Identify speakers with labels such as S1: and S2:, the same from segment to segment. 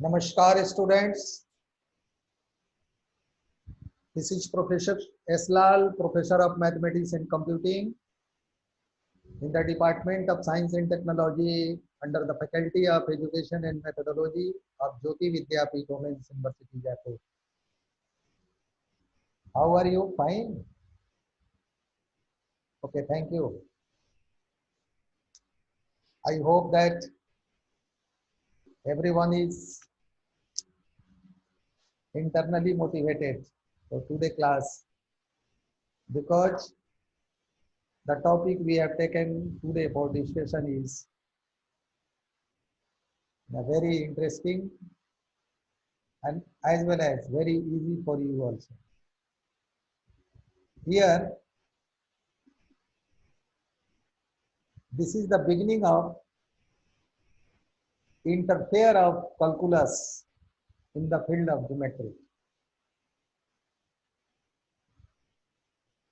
S1: Namaskar students, this is Professor S. Lal, Professor of Mathematics and Computing in the Department of Science and Technology under the Faculty of Education and Methodology of Jyoti Vidyapeeth Women's University, Jaipur. How are you? Fine? Okay, thank you. I hope that everyone is internally motivated for today's class because the topic we have taken today for discussion is very interesting and as well as very easy for you also. Here, this is the beginning of interfere of calculus in the field of geometry.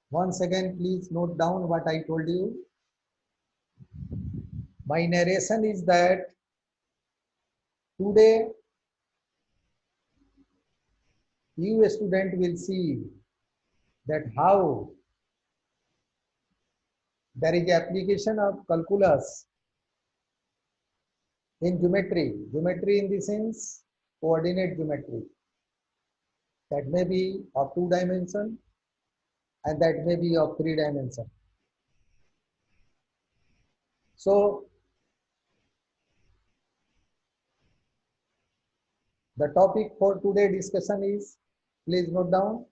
S1: Once again, please note down what I told you. My narration is that today you student will see that how there is application of calculus in geometry. Geometry in the sense coordinate geometry. That may be of 2 dimension and that may be of 3 dimension. So the topic for today discussion is, please note down,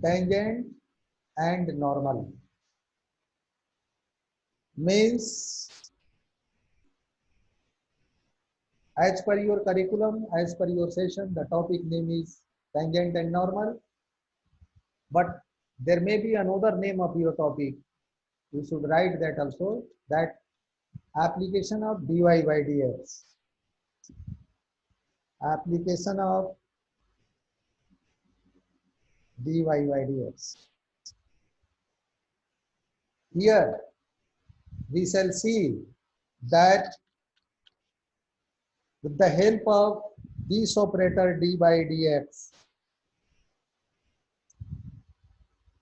S1: tangent and normal. Means as per your curriculum, as per your session, the topic name is tangent and normal. But there may be another name of your topic. You should write that also, that application of dy by dx. Application of dy by dx. Here we shall see that with the help of this operator d by dx,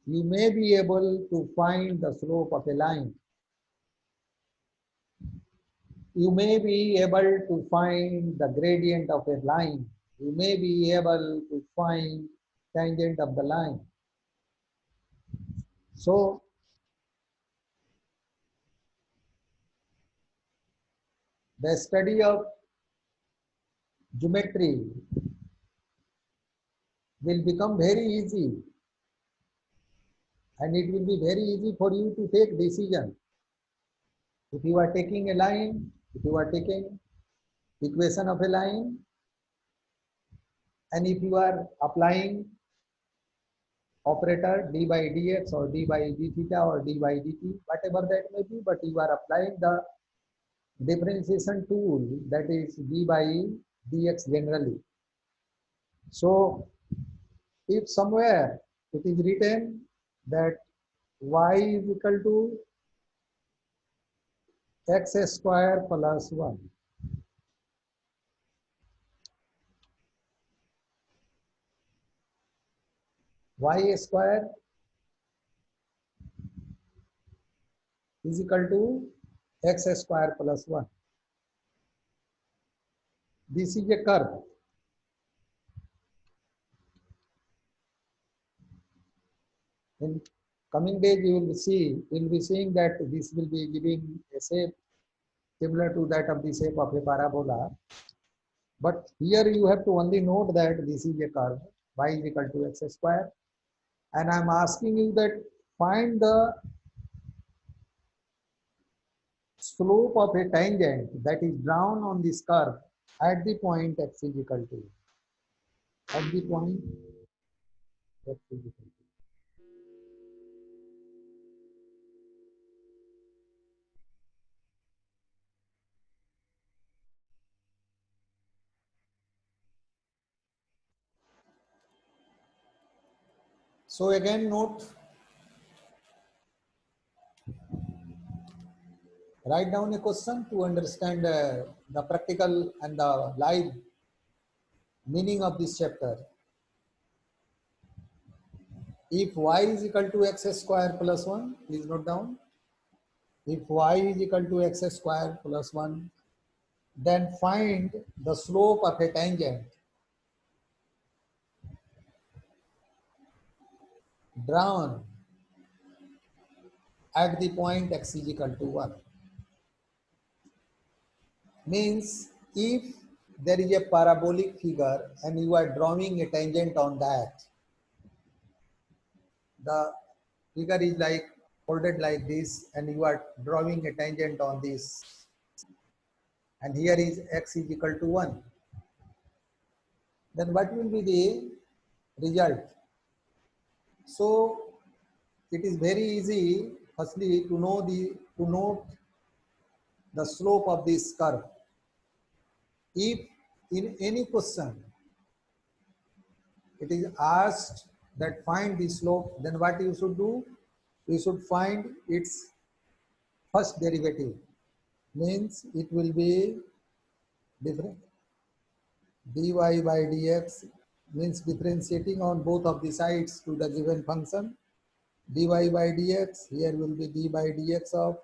S1: you may be able to find the slope of a line. You may be able to find the gradient of a line. You may be able to find tangent of the line. So, the study of geometry will become very easy, and it will be very easy for you to take decision. If you are taking a line, if you are taking equation of a line, and if you are applying operator d by dx or d by d theta or d by dt, whatever that may be, but you are applying the differentiation tool, that is d by dx generally. So if somewhere it is written that y is equal to x square plus 1, y square is equal to x square plus 1. This is a curve. In coming days, you will be seeing that this will be giving a shape similar to that of the shape of a parabola. But here you have to only note that this is a curve, y is equal to x square. And I am asking you that find the slope of a tangent that is drawn on this curve at the point x is equal to, at the point x is equal to. So again note Write down a question to understand the practical and the live meaning of this chapter. If y is equal to x square plus 1, please note down. If y is equal to x square plus 1, then find the slope of a tangent drawn at the point x is equal to 1. Means if there is a parabolic figure and you are drawing a tangent on that, the figure is like folded like this and you are drawing a tangent on this, and here is x is equal to 1, then what will be the result? So it is very easy firstly to note the slope of this curve. If in any question it is asked that find the slope, then what you should do? You should find its first derivative. Means it will be different. dy by dx means differentiating on both of the sides to the given function. dy by dx, here will be d by dx of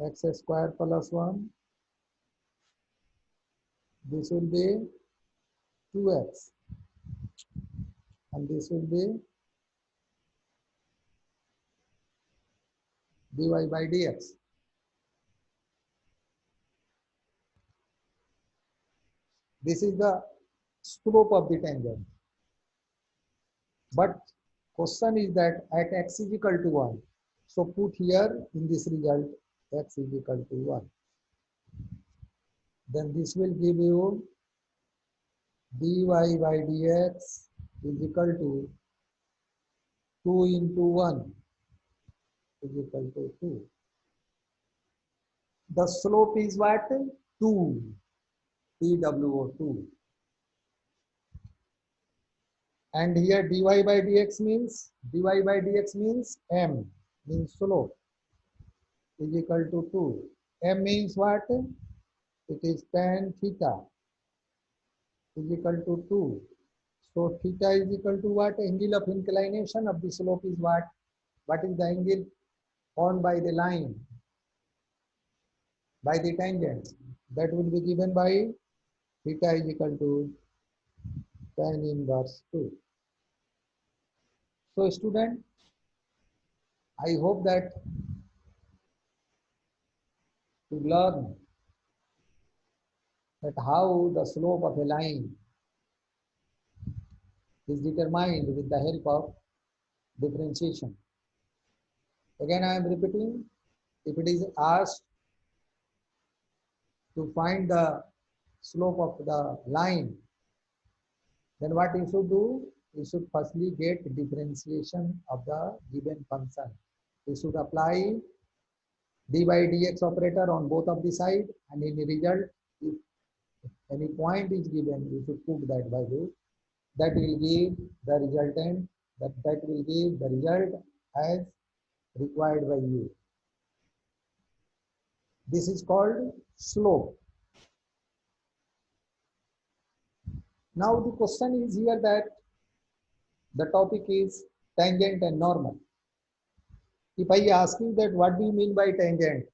S1: x square plus 1. This will be 2x and this will be dy by dx. This is the slope of the tangent. But question is that at x is equal to 1. So put here in this result x is equal to 1. Then this will give you dy by dx is equal to 2 into 1 is equal to 2. The slope is what? 2. TWO2. And here dy by dx means m, means slope, is equal to 2. M means what? It is tan theta is equal to 2. So theta is equal to what? Angle of inclination of the slope is what? What is the angle formed by the line, by the tangent? That will be given by theta is equal to tan inverse 2. So student, I hope that to learn that how the slope of a line is determined with the help of differentiation. Again, I am repeating, if it is asked to find the slope of the line, then what you should do? You should firstly get differentiation of the given function. You should apply d by dx operator on both of the side, and in the result, if any point is given, you should put that value. That will give the resultant, that will give the result as required by you. This is called slope. Now the question is here that the topic is tangent and normal. If I ask you that what do you mean by tangent,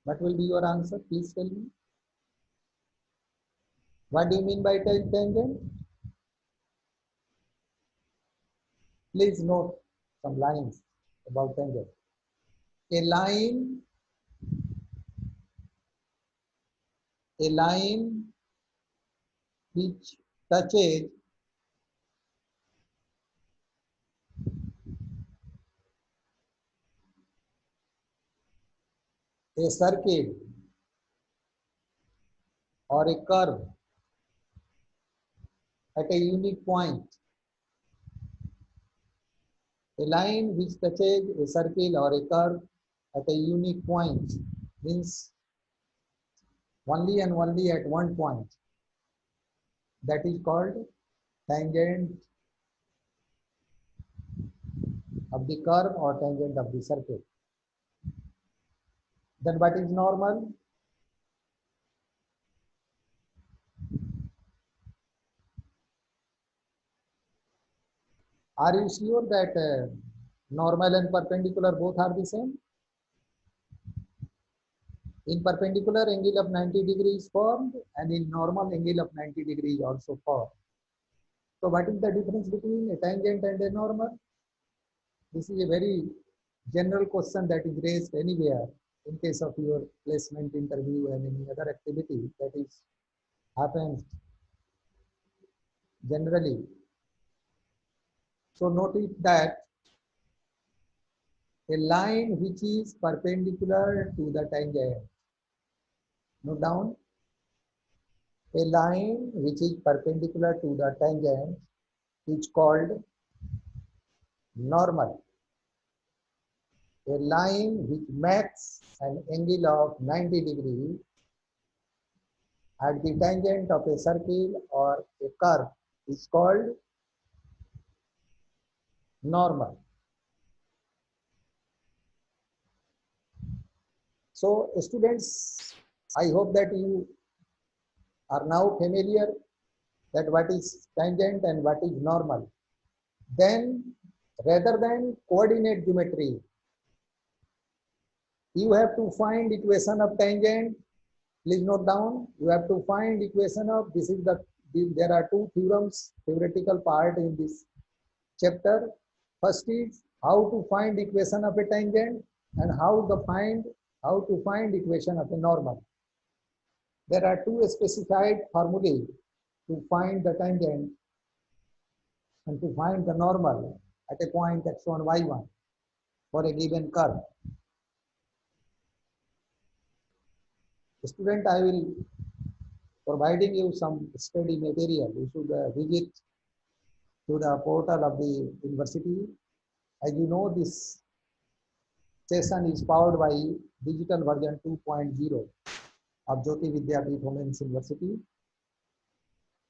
S1: what will be your answer? Please tell me. What do you mean by tangent? Please note some lines about tangent. A line which touches a circle or a curve at a unique point. A line which touches a circle or a curve at a unique point means only and only at one point. That is called tangent of the curve or tangent of the circle. Then what is normal? Are you sure that normal and perpendicular both are the same? In perpendicular, angle of 90 degrees formed, and in normal, angle of 90 degrees also formed. So what is the difference between a tangent and a normal? This is a very general question that is raised anywhere in case of your placement interview and any other activity that is happens generally. So notice that a line which is perpendicular to the tangent. Note down, a line which is perpendicular to the tangent is called normal. A line which makes an angle of 90 degrees at the tangent of a circle or a curve is called normal. So students, I hope that you are now familiar that what is tangent and what is normal. Then rather than coordinate geometry, you have to find equation of tangent. Please note down, you have to find equation of, this is there are two theorems, theoretical part in this chapter. First is how to find equation of a tangent and how to find equation of a normal. There are two specified formulae to find the tangent and to find the normal at a point x1, y1 for a given curve. Student, I will providing you some study material. You should visit to the portal of the university. As you know, this session is powered by digital version 2.0 of Jyoti Vidyapeeth Women's University.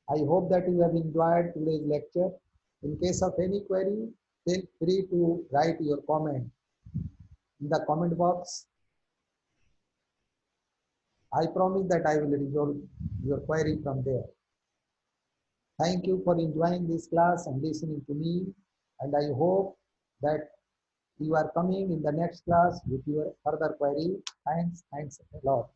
S1: I hope that you have enjoyed today's lecture. In case of any query, feel free to write your comment in the comment box. I promise that I will resolve your query from there. Thank you for enjoying this class and listening to me. And I hope that you are coming in the next class with your further query. Thanks a lot.